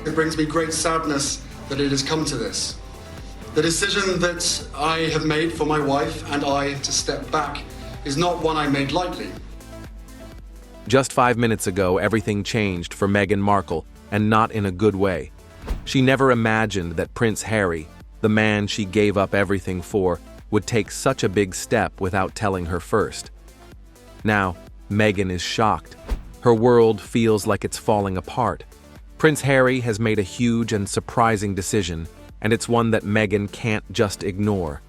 It brings me great sadness that it has come to this. The decision that I have made for my wife and I to step back is not one I made lightly. Just 5 minutes ago, everything changed for Meghan Markle, and not in a good way. She never imagined that Prince Harry, the man she gave up everything for, would take such a big step without telling her first. Now, Meghan is shocked. Her world feels like it's falling apart. Prince Harry has made a huge and surprising decision, and it's one that Meghan can't just ignore.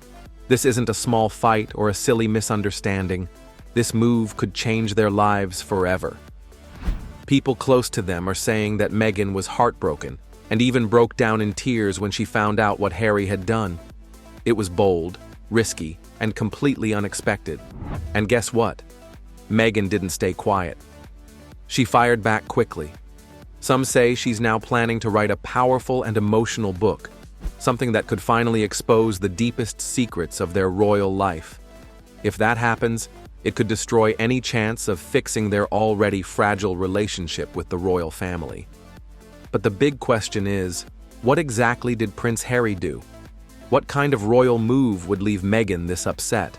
This isn't a small fight or a silly misunderstanding. This move could change their lives forever. People close to them are saying that Meghan was heartbroken and even broke down in tears when she found out what Harry had done. It was bold, risky, and completely unexpected. And guess what? Meghan didn't stay quiet. She fired back quickly. Some say she's now planning to write a powerful and emotional book, something that could finally expose the deepest secrets of their royal life. If that happens, it could destroy any chance of fixing their already fragile relationship with the royal family. But the big question is, what exactly did Prince Harry do? What kind of royal move would leave Meghan this upset?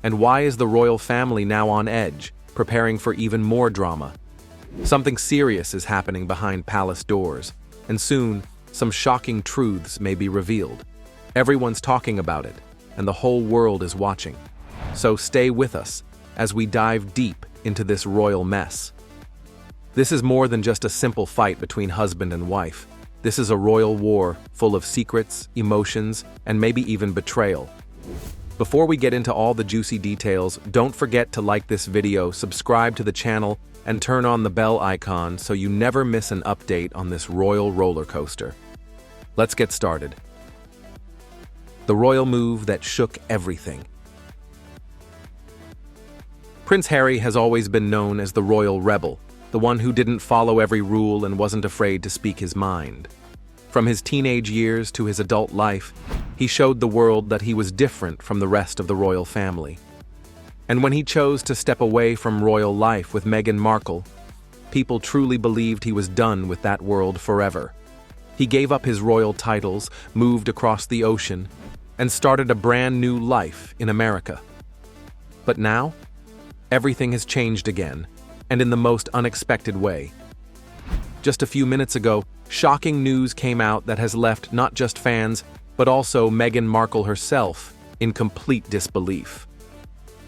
And why is the royal family now on edge, preparing for even more drama? Something serious is happening behind palace doors, and soon, some shocking truths may be revealed. Everyone's talking about it, and the whole world is watching. So stay with us as we dive deep into this royal mess. This is more than just a simple fight between husband and wife. This is a royal war full of secrets, emotions, and maybe even betrayal. Before we get into all the juicy details, don't forget to like this video, subscribe to the channel, and turn on the bell icon so you never miss an update on this royal roller coaster. Let's get started. The royal move that shook everything. Prince Harry has always been known as the royal rebel, the one who didn't follow every rule and wasn't afraid to speak his mind. From his teenage years to his adult life, he showed the world that he was different from the rest of the royal family. And when he chose to step away from royal life with Meghan Markle, people truly believed he was done with that world forever. He gave up his royal titles, moved across the ocean, and started a brand new life in America. But now, everything has changed again, and in the most unexpected way. Just a few minutes ago, shocking news came out that has left not just fans, but also Meghan Markle herself in complete disbelief.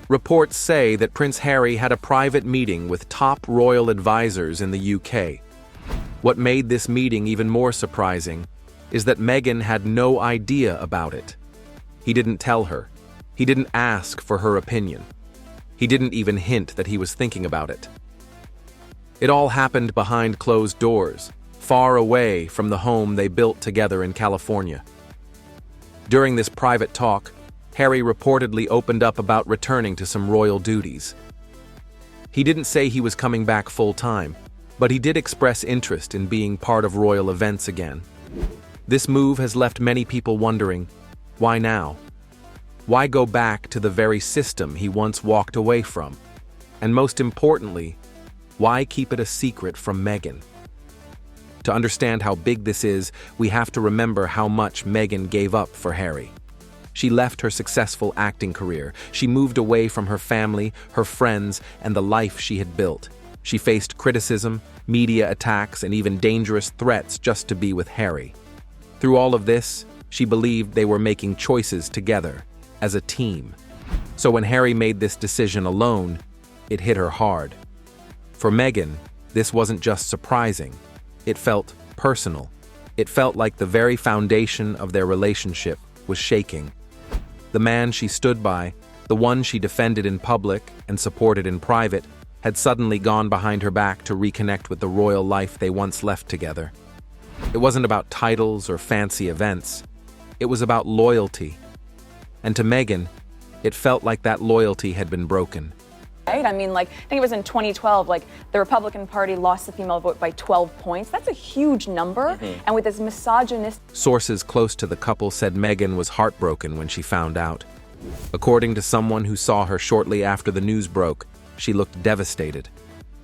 Reports say that Prince Harry had a private meeting with top royal advisors in the UK. What made this meeting even more surprising is that Meghan had no idea about it. He didn't tell her. He didn't ask for her opinion. He didn't even hint that he was thinking about it. It all happened behind closed doors, far away from the home they built together in California. During this private talk, Harry reportedly opened up about returning to some royal duties. He didn't say he was coming back full-time, but he did express interest in being part of royal events again. This move has left many people wondering, why now? Why go back to the very system he once walked away from? And most importantly, why keep it a secret from Meghan? To understand how big this is, we have to remember how much Meghan gave up for Harry. She left her successful acting career. She moved away from her family, her friends, and the life she had built. She faced criticism, media attacks, and even dangerous threats just to be with Harry. Through all of this, she believed they were making choices together, as a team. So when Harry made this decision alone, it hit her hard. For Meghan, this wasn't just surprising. It felt personal. It felt like the very foundation of their relationship was shaking. The man she stood by, the one she defended in public and supported in private, had suddenly gone behind her back to reconnect with the royal life they once left together. It wasn't about titles or fancy events. It was about loyalty. And to Meghan, it felt like that loyalty had been broken. Right? I mean, I think it was in 2012, the Republican Party lost the female vote by 12 points. That's a huge number. And with this misogynist... Sources close to the couple said Meghan was heartbroken when she found out. According to someone who saw her shortly after the news broke, she looked devastated.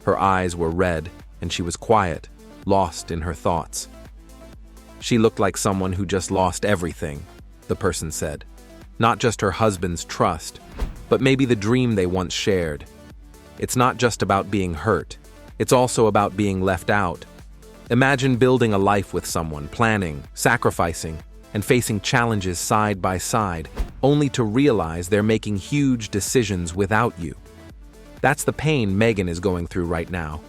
Her eyes were red, and she was quiet, lost in her thoughts. She looked like someone who just lost everything, the person said. Not just her husband's trust, but maybe the dream they once shared. It's not just about being hurt. It's also about being left out. Imagine building a life with someone, planning, sacrificing, and facing challenges side by side, only to realize they're making huge decisions without you. That's the pain Meghan is going through right now.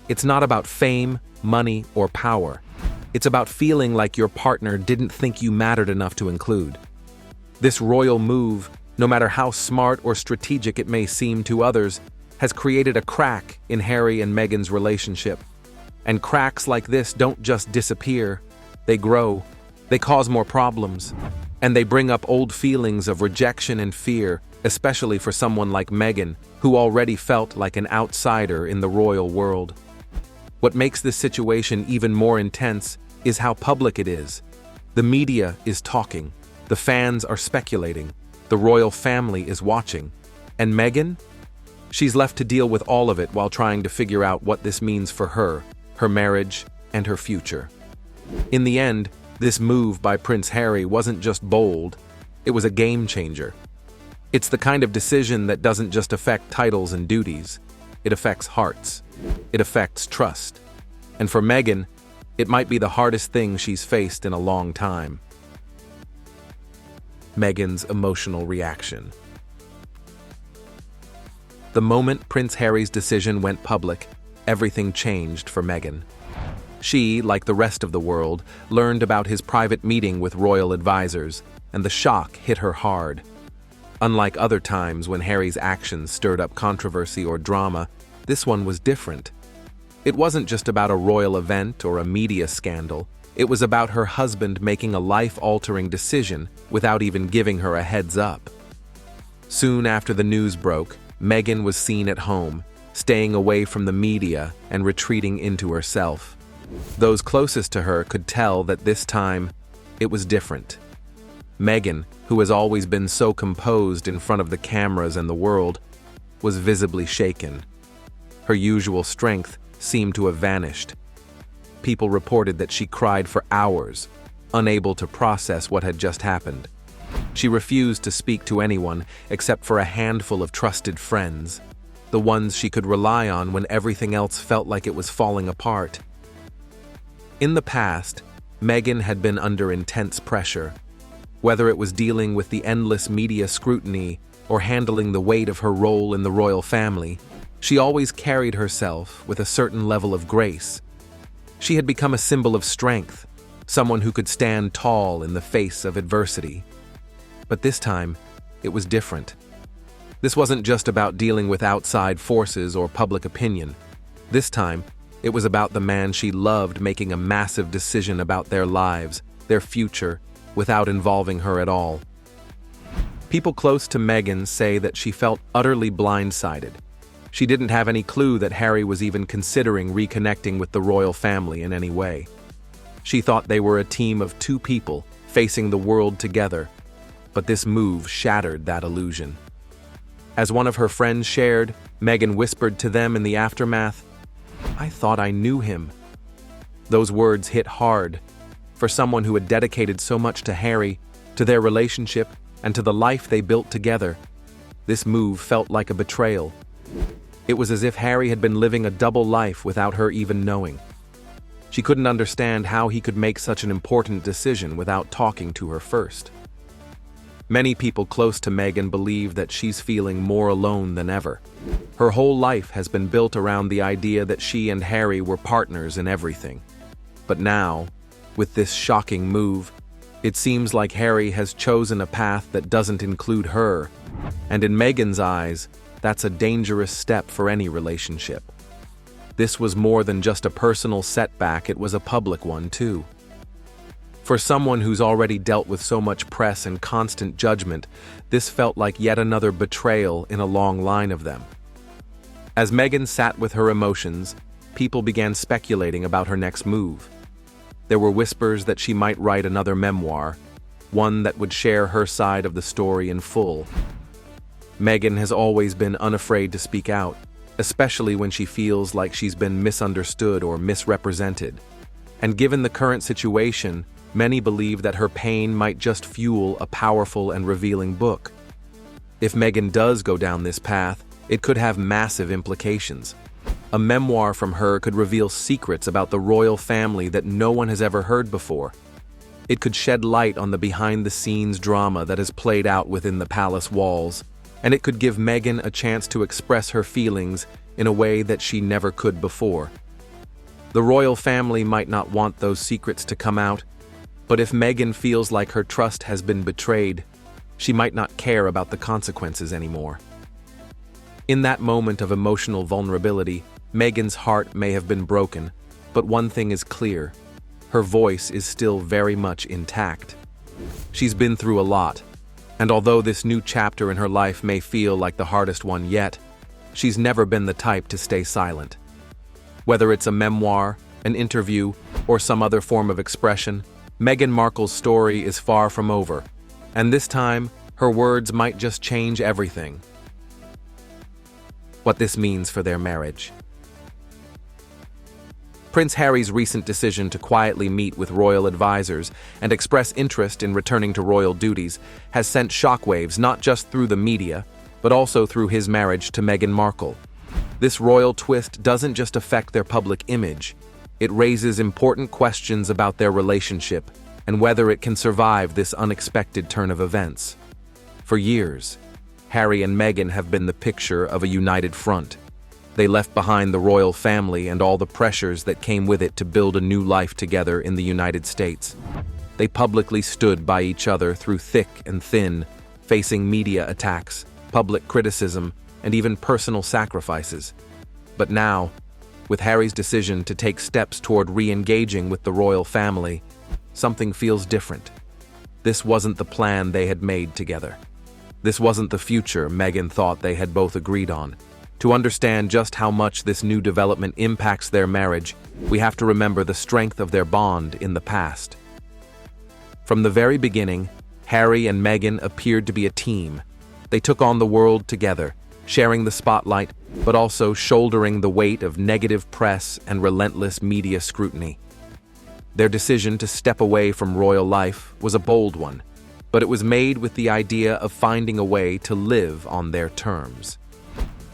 It's not about fame, money, or power. It's about feeling like your partner didn't think you mattered enough to include. This royal move, no matter how smart or strategic it may seem to others, has created a crack in Harry and Meghan's relationship. And cracks like this don't just disappear, they grow, they cause more problems, and they bring up old feelings of rejection and fear, especially for someone like Meghan, who already felt like an outsider in the royal world. What makes this situation even more intense is how public it is. The media is talking, the fans are speculating, the royal family is watching, and Meghan? She's left to deal with all of it while trying to figure out what this means for her, her marriage, and her future. In the end, this move by Prince Harry wasn't just bold, it was a game changer. It's the kind of decision that doesn't just affect titles and duties, it affects hearts, it affects trust. And for Meghan, it might be the hardest thing she's faced in a long time. Meghan's emotional reaction. The moment Prince Harry's decision went public, everything changed for Meghan. She, like the rest of the world, learned about his private meeting with royal advisors, and the shock hit her hard. Unlike other times when Harry's actions stirred up controversy or drama, this one was different. It wasn't just about a royal event or a media scandal. It was about her husband making a life-altering decision without even giving her a heads up. Soon after the news broke, Meghan was seen at home, staying away from the media and retreating into herself. Those closest to her could tell that this time, it was different. Meghan, who has always been so composed in front of the cameras and the world, was visibly shaken. Her usual strength seemed to have vanished. People reported that she cried for hours, unable to process what had just happened. She refused to speak to anyone except for a handful of trusted friends, the ones she could rely on when everything else felt like it was falling apart. In the past, Meghan had been under intense pressure. Whether it was dealing with the endless media scrutiny or handling the weight of her role in the royal family, she always carried herself with a certain level of grace. She had become a symbol of strength, someone who could stand tall in the face of adversity. But this time, it was different. This wasn't just about dealing with outside forces or public opinion. This time, it was about the man she loved making a massive decision about their lives, their future, without involving her at all. People close to Meghan say that she felt utterly blindsided. She didn't have any clue that Harry was even considering reconnecting with the royal family in any way. She thought they were a team of two people facing the world together, but this move shattered that illusion. As one of her friends shared, Meghan whispered to them in the aftermath, "I thought I knew him." Those words hit hard. For someone who had dedicated so much to Harry, to their relationship, and to the life they built together, this move felt like a betrayal. It was as if Harry had been living a double life without her even knowing. She couldn't understand how he could make such an important decision without talking to her first. Many people close to Meghan believe that she's feeling more alone than ever. Her whole life has been built around the idea that she and Harry were partners in everything. But now, with this shocking move, it seems like Harry has chosen a path that doesn't include her. And in Meghan's eyes, that's a dangerous step for any relationship. This was more than just a personal setback, it was a public one too. For someone who's already dealt with so much press and constant judgment, this felt like yet another betrayal in a long line of them. As Meghan sat with her emotions, people began speculating about her next move. There were whispers that she might write another memoir, one that would share her side of the story in full. Meghan has always been unafraid to speak out, especially when she feels like she's been misunderstood or misrepresented. And given the current situation, Many believe that her pain might just fuel a powerful and revealing book. If Meghan does go down this path, it could have massive implications. A memoir from her could reveal secrets about the royal family that no one has ever heard before. It could shed light on the behind-the-scenes drama that has played out within the palace walls, and it could give Meghan a chance to express her feelings in a way that she never could before. The royal family might not want those secrets to come out, but if Meghan feels like her trust has been betrayed, she might not care about the consequences anymore. In that moment of emotional vulnerability, Meghan's heart may have been broken, but one thing is clear: her voice is still very much intact. She's been through a lot, and although this new chapter in her life may feel like the hardest one yet, she's never been the type to stay silent. Whether it's a memoir, an interview, or some other form of expression, Meghan Markle's story is far from over, and this time, her words might just change everything. What this means for their marriage. Prince Harry's recent decision to quietly meet with royal advisors and express interest in returning to royal duties has sent shockwaves not just through the media, but also through his marriage to Meghan Markle. This royal twist doesn't just affect their public image, it raises important questions about their relationship and whether it can survive this unexpected turn of events. For years, Harry and Meghan have been the picture of a united front. They left behind the royal family and all the pressures that came with it to build a new life together in the United States. They publicly stood by each other through thick and thin, facing media attacks, public criticism, and even personal sacrifices. But now, with Harry's decision to take steps toward re-engaging with the royal family, something feels different. This wasn't the plan they had made together. This wasn't the future Meghan thought they had both agreed on. To understand just how much this new development impacts their marriage, we have to remember the strength of their bond in the past. From the very beginning, Harry and Meghan appeared to be a team. They took on the world together, sharing the spotlight, but also shouldering the weight of negative press and relentless media scrutiny. Their decision to step away from royal life was a bold one, but it was made with the idea of finding a way to live on their terms.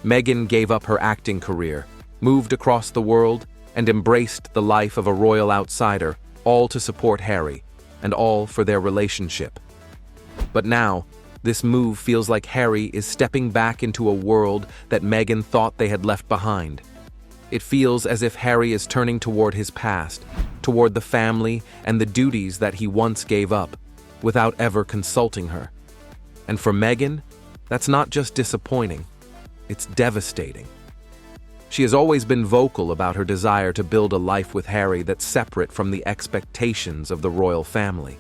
Meghan gave up her acting career, moved across the world, and embraced the life of a royal outsider, all to support Harry, and all for their relationship. But now, this move feels like Harry is stepping back into a world that Meghan thought they had left behind. It feels as if Harry is turning toward his past, toward the family and the duties that he once gave up, without ever consulting her. And for Meghan, that's not just disappointing, it's devastating. She has always been vocal about her desire to build a life with Harry that's separate from the expectations of the royal family.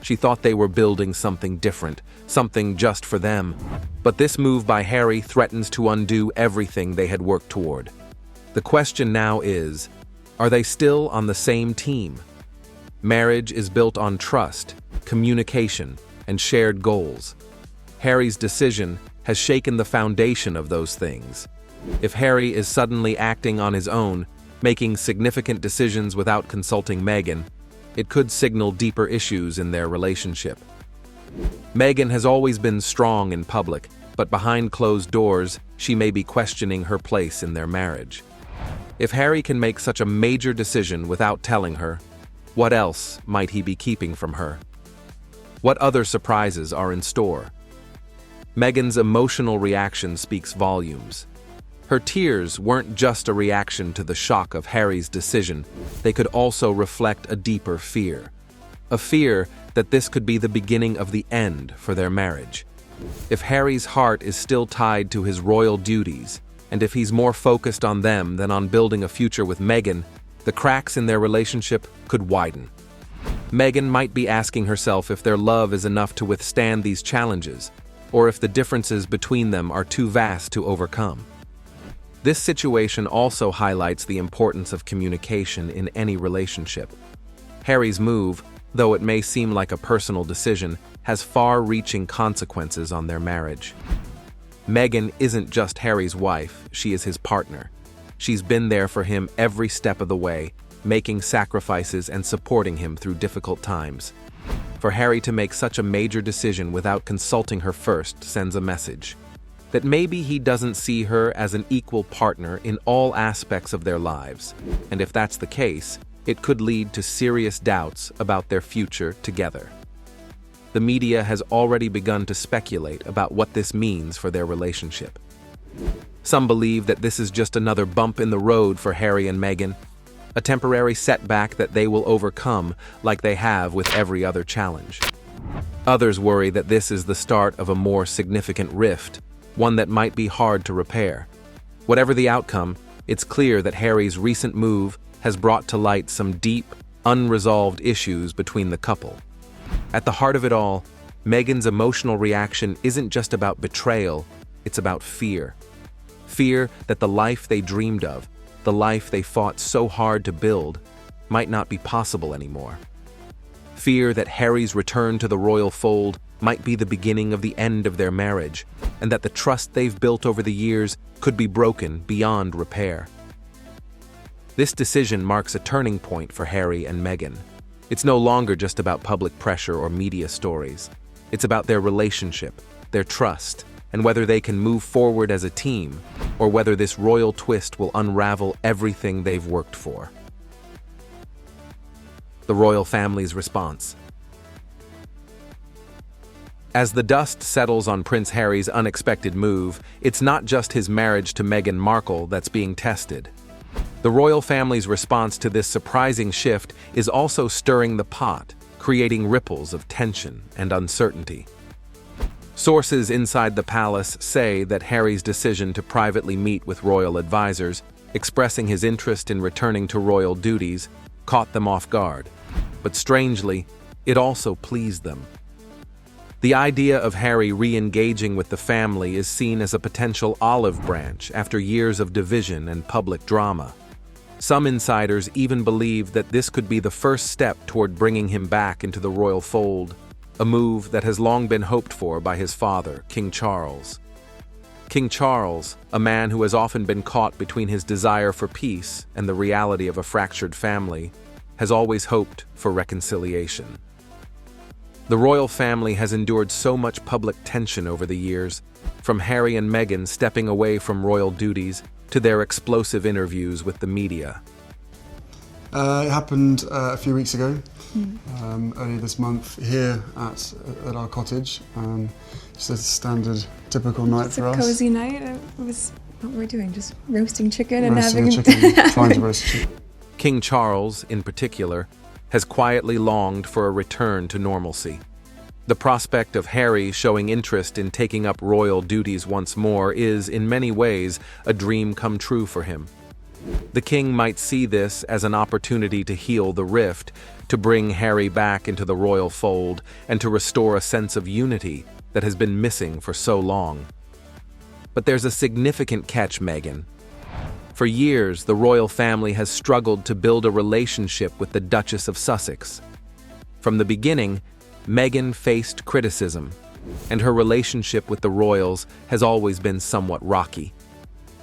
She thought they were building something different, something just for them. But this move by Harry threatens to undo everything they had worked toward. The question now is, are they still on the same team? Marriage is built on trust, communication, and shared goals. Harry's decision has shaken the foundation of those things. If Harry is suddenly acting on his own, making significant decisions without consulting Meghan, it could signal deeper issues in their relationship. Meghan has always been strong in public, but behind closed doors, she may be questioning her place in their marriage. If Harry can make such a major decision without telling her, what else might he be keeping from her? What other surprises are in store? Meghan's emotional reaction speaks volumes. Her tears weren't just a reaction to the shock of Harry's decision, they could also reflect a deeper fear. A fear that this could be the beginning of the end for their marriage. If Harry's heart is still tied to his royal duties, and if he's more focused on them than on building a future with Meghan, the cracks in their relationship could widen. Meghan might be asking herself if their love is enough to withstand these challenges, or if the differences between them are too vast to overcome. This situation also highlights the importance of communication in any relationship. Harry's move, though it may seem like a personal decision, has far-reaching consequences on their marriage. Meghan isn't just Harry's wife, she is his partner. She's been there for him every step of the way, making sacrifices and supporting him through difficult times. For Harry to make such a major decision without consulting her first sends a message that maybe he doesn't see her as an equal partner in all aspects of their lives, and if that's the case, it could lead to serious doubts about their future together. The media has already begun to speculate about what this means for their relationship. Some believe that this is just another bump in the road for Harry and Meghan, a temporary setback that they will overcome like they have with every other challenge. Others worry that this is the start of a more significant rift, one that might be hard to repair. Whatever the outcome, it's clear that Harry's recent move has brought to light some deep, unresolved issues between the couple. At the heart of it all, Meghan's emotional reaction isn't just about betrayal, it's about fear. Fear that the life they dreamed of, the life they fought so hard to build, might not be possible anymore. Fear that Harry's return to the royal fold might be the beginning of the end of their marriage, and that the trust they've built over the years could be broken beyond repair. This decision marks a turning point for Harry and Meghan. It's no longer just about public pressure or media stories. It's about their relationship, their trust, and whether they can move forward as a team, or whether this royal twist will unravel everything they've worked for. The royal family's response. As the dust settles on Prince Harry's unexpected move, it's not just his marriage to Meghan Markle that's being tested. The royal family's response to this surprising shift is also stirring the pot, creating ripples of tension and uncertainty. Sources inside the palace say that Harry's decision to privately meet with royal advisors, expressing his interest in returning to royal duties, caught them off guard. But strangely, it also pleased them. The idea of Harry re-engaging with the family is seen as a potential olive branch after years of division and public drama. Some insiders even believe that this could be the first step toward bringing him back into the royal fold, a move that has long been hoped for by his father, King Charles. King Charles, a man who has often been caught between his desire for peace and the reality of a fractured family, has always hoped for reconciliation. The royal family has endured so much public tension over the years, from Harry and Meghan stepping away from royal duties to their explosive interviews with the media. It happened a few weeks ago, earlier this month, here at our cottage. Just a standard, typical night for us. It's a cozy night. What were we doing? Just roasting chicken and Roasting having a chicken, trying to roast a chicken. King Charles, in particular, has quietly longed for a return to normalcy. The prospect of Harry showing interest in taking up royal duties once more is, in many ways, a dream come true for him. The king might see this as an opportunity to heal the rift, to bring Harry back into the royal fold, and to restore a sense of unity that has been missing for so long. But there's a significant catch, Meghan. For years, the royal family has struggled to build a relationship with the Duchess of Sussex. From the beginning, Meghan faced criticism, and her relationship with the royals has always been somewhat rocky.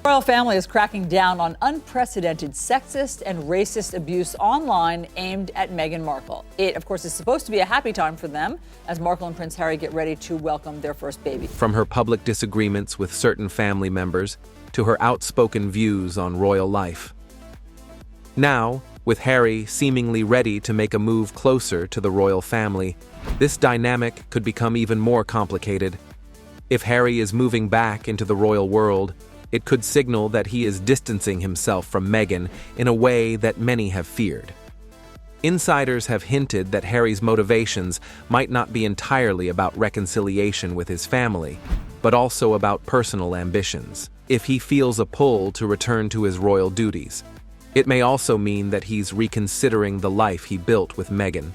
The royal family is cracking down on unprecedented sexist and racist abuse online aimed at Meghan Markle. It, of course, is supposed to be a happy time for them as Markle and Prince Harry get ready to welcome their first baby. From her public disagreements with certain family members to her outspoken views on royal life. Now, with Harry seemingly ready to make a move closer to the royal family, this dynamic could become even more complicated. If Harry is moving back into the royal world, it could signal that he is distancing himself from Meghan in a way that many have feared. Insiders have hinted that Harry's motivations might not be entirely about reconciliation with his family, but also about personal ambitions. If he feels a pull to return to his royal duties, it may also mean that he's reconsidering the life he built with Meghan.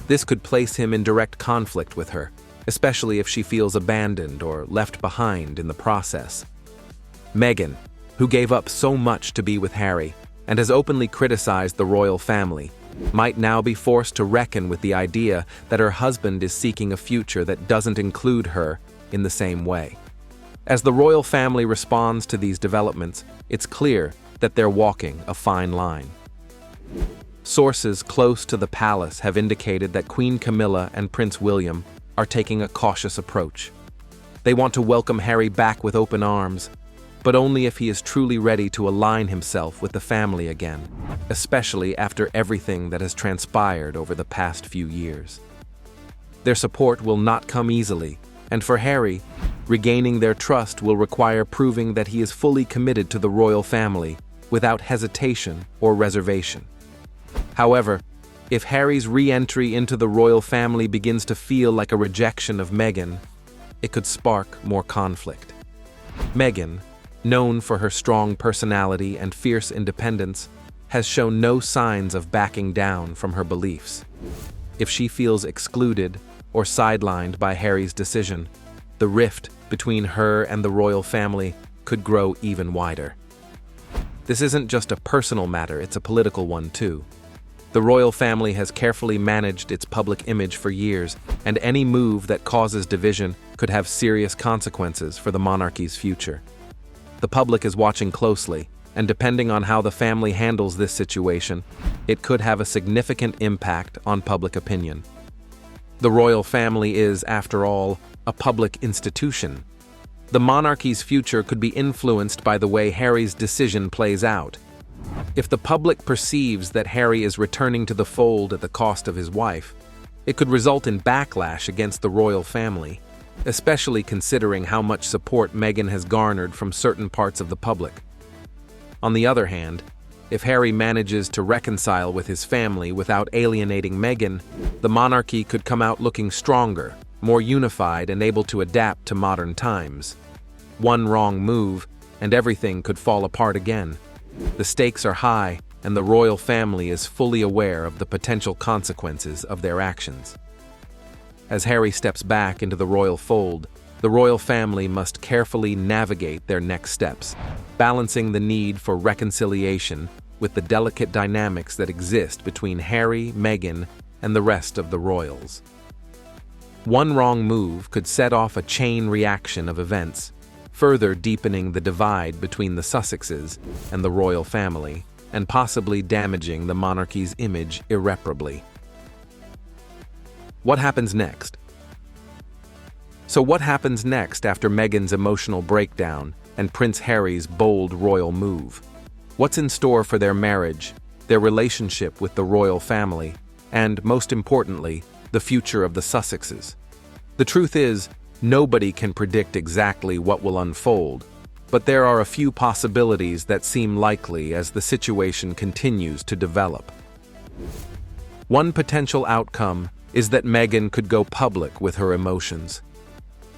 This could place him in direct conflict with her, especially if she feels abandoned or left behind in the process. Meghan, who gave up so much to be with Harry and has openly criticized the royal family, might now be forced to reckon with the idea that her husband is seeking a future that doesn't include her in the same way. As the royal family responds to these developments, it's clear that they're walking a fine line. Sources close to the palace have indicated that Queen Camilla and Prince William are taking a cautious approach. They want to welcome Harry back with open arms, but only if he is truly ready to align himself with the family again, especially after everything that has transpired over the past few years. Their support will not come easily, and for Harry, regaining their trust will require proving that he is fully committed to the royal family without hesitation or reservation. However, if Harry's re-entry into the royal family begins to feel like a rejection of Meghan, it could spark more conflict. Meghan, known for her strong personality and fierce independence, has shown no signs of backing down from her beliefs. If she feels excluded or sidelined by Harry's decision, the rift between her and the royal family could grow even wider. This isn't just a personal matter, it's a political one too. The royal family has carefully managed its public image for years, and any move that causes division could have serious consequences for the monarchy's future. The public is watching closely, and depending on how the family handles this situation, it could have a significant impact on public opinion. The royal family is, after all, a public institution. The monarchy's future could be influenced by the way Harry's decision plays out. If the public perceives that Harry is returning to the fold at the cost of his wife, it could result in backlash against the royal family, especially considering how much support Meghan has garnered from certain parts of the public. On the other hand, if Harry manages to reconcile with his family without alienating Meghan, the monarchy could come out looking stronger, more unified, and able to adapt to modern times. One wrong move, and everything could fall apart again. The stakes are high, and the royal family is fully aware of the potential consequences of their actions. As Harry steps back into the royal fold, the royal family must carefully navigate their next steps, balancing the need for reconciliation with the delicate dynamics that exist between Harry, Meghan, and the rest of the royals. One wrong move could set off a chain reaction of events, further deepening the divide between the Sussexes and the royal family, and possibly damaging the monarchy's image irreparably. What happens next? So what happens next after Meghan's emotional breakdown and Prince Harry's bold royal move? What's in store for their marriage, their relationship with the royal family, and, most importantly, the future of the Sussexes? The truth is, nobody can predict exactly what will unfold, but there are a few possibilities that seem likely as the situation continues to develop. One potential outcome is that Meghan could go public with her emotions.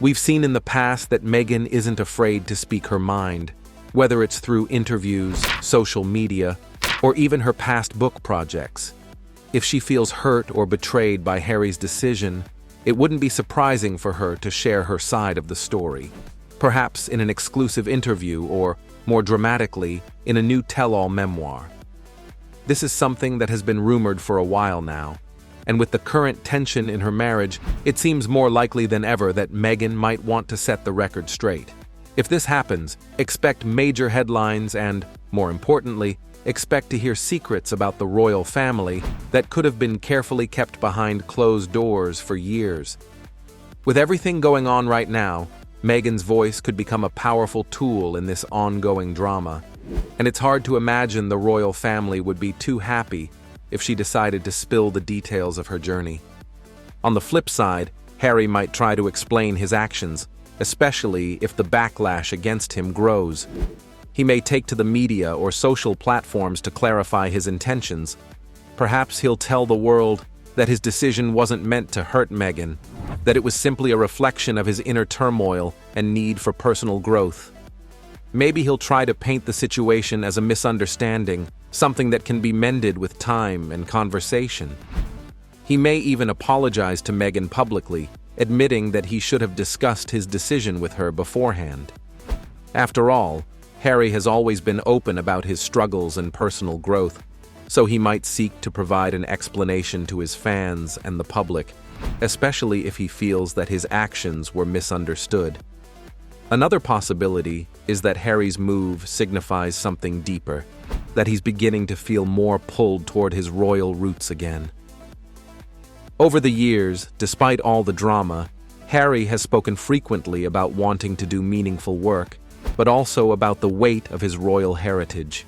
We've seen in the past that Meghan isn't afraid to speak her mind, whether it's through interviews, social media, or even her past book projects. If she feels hurt or betrayed by Harry's decision, it wouldn't be surprising for her to share her side of the story, perhaps in an exclusive interview or, more dramatically, in a new tell-all memoir. This is something that has been rumored for a while now, and with the current tension in her marriage, it seems more likely than ever that Meghan might want to set the record straight. If this happens, expect major headlines and, more importantly, expect to hear secrets about the royal family that could have been carefully kept behind closed doors for years. With everything going on right now, Meghan's voice could become a powerful tool in this ongoing drama, and it's hard to imagine the royal family would be too happy if she decided to spill the details of her journey. On the flip side, Harry might try to explain his actions, especially if the backlash against him grows. He may take to the media or social platforms to clarify his intentions. Perhaps he'll tell the world that his decision wasn't meant to hurt Meghan, that it was simply a reflection of his inner turmoil and need for personal growth. Maybe he'll try to paint the situation as a misunderstanding, something that can be mended with time and conversation. He may even apologize to Meghan publicly, admitting that he should have discussed his decision with her beforehand. After all, Harry has always been open about his struggles and personal growth, so he might seek to provide an explanation to his fans and the public, especially if he feels that his actions were misunderstood. Another possibility is that Harry's move signifies something deeper. that he's beginning to feel more pulled toward his royal roots again. Over the years, despite all the drama, Harry has spoken frequently about wanting to do meaningful work, but also about the weight of his royal heritage.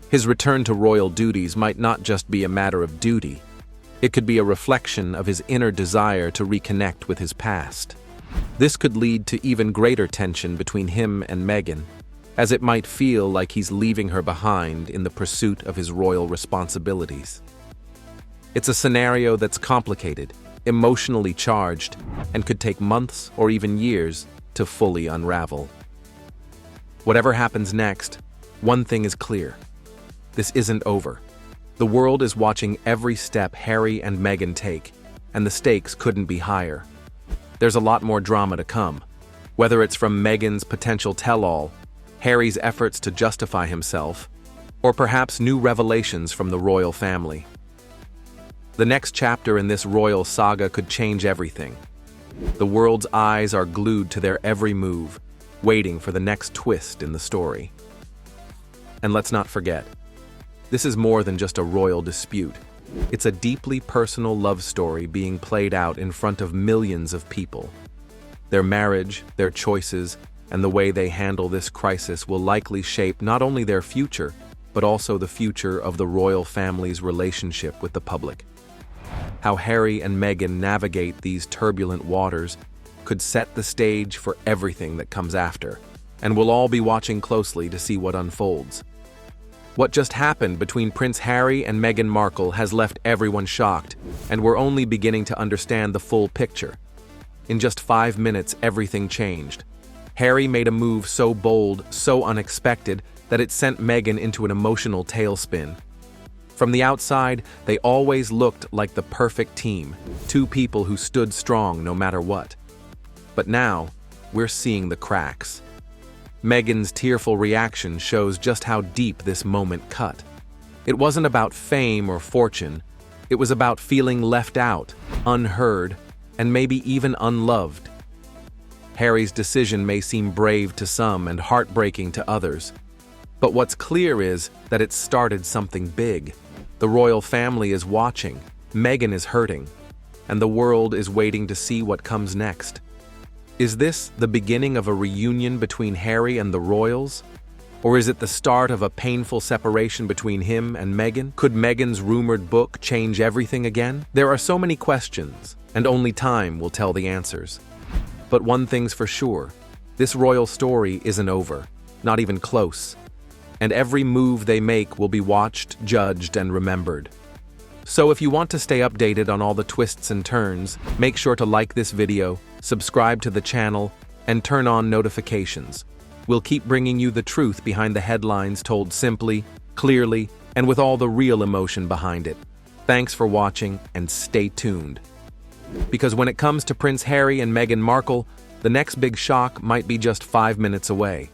His return to royal duties might not just be a matter of duty. It could be a reflection of his inner desire to reconnect with his past. This could lead to even greater tension between him and Meghan, as it might feel like he's leaving her behind in the pursuit of his royal responsibilities. It's a scenario that's complicated, emotionally charged, and could take months or even years to fully unravel. Whatever happens next, one thing is clear. This isn't over. The world is watching every step Harry and Meghan take, and the stakes couldn't be higher. There's a lot more drama to come, whether it's from Meghan's potential tell-all, Harry's efforts to justify himself, or perhaps new revelations from the royal family. The next chapter in this royal saga could change everything. The world's eyes are glued to their every move, waiting for the next twist in the story. And let's not forget, this is more than just a royal dispute. It's a deeply personal love story being played out in front of millions of people. Their marriage, their choices, and the way they handle this crisis will likely shape not only their future, but also the future of the royal family's relationship with the public. How Harry and Meghan navigate these turbulent waters could set the stage for everything that comes after, and we'll all be watching closely to see what unfolds. What just happened between Prince Harry and Meghan Markle has left everyone shocked, and we're only beginning to understand the full picture. In just 5 minutes, everything changed. Harry made a move so bold, so unexpected, that it sent Meghan into an emotional tailspin. From the outside, they always looked like the perfect team, two people who stood strong no matter what. But now, we're seeing the cracks. Meghan's tearful reaction shows just how deep this moment cut. It wasn't about fame or fortune. It was about feeling left out, unheard, and maybe even unloved. Harry's decision may seem brave to some and heartbreaking to others. But what's clear is that it started something big. The royal family is watching, Meghan is hurting, and the world is waiting to see what comes next. Is this the beginning of a reunion between Harry and the royals? Or is it the start of a painful separation between him and Meghan? Could Meghan's rumored book change everything again? There are so many questions, and only time will tell the answers. But one thing's for sure, this royal story isn't over, not even close. And every move they make will be watched, judged, and remembered. So if you want to stay updated on all the twists and turns, make sure to like this video, subscribe to the channel, and turn on notifications. We'll keep bringing you the truth behind the headlines told simply, clearly, and with all the real emotion behind it. Thanks for watching, and stay tuned. Because when it comes to Prince Harry and Meghan Markle, the next big shock might be just 5 minutes away.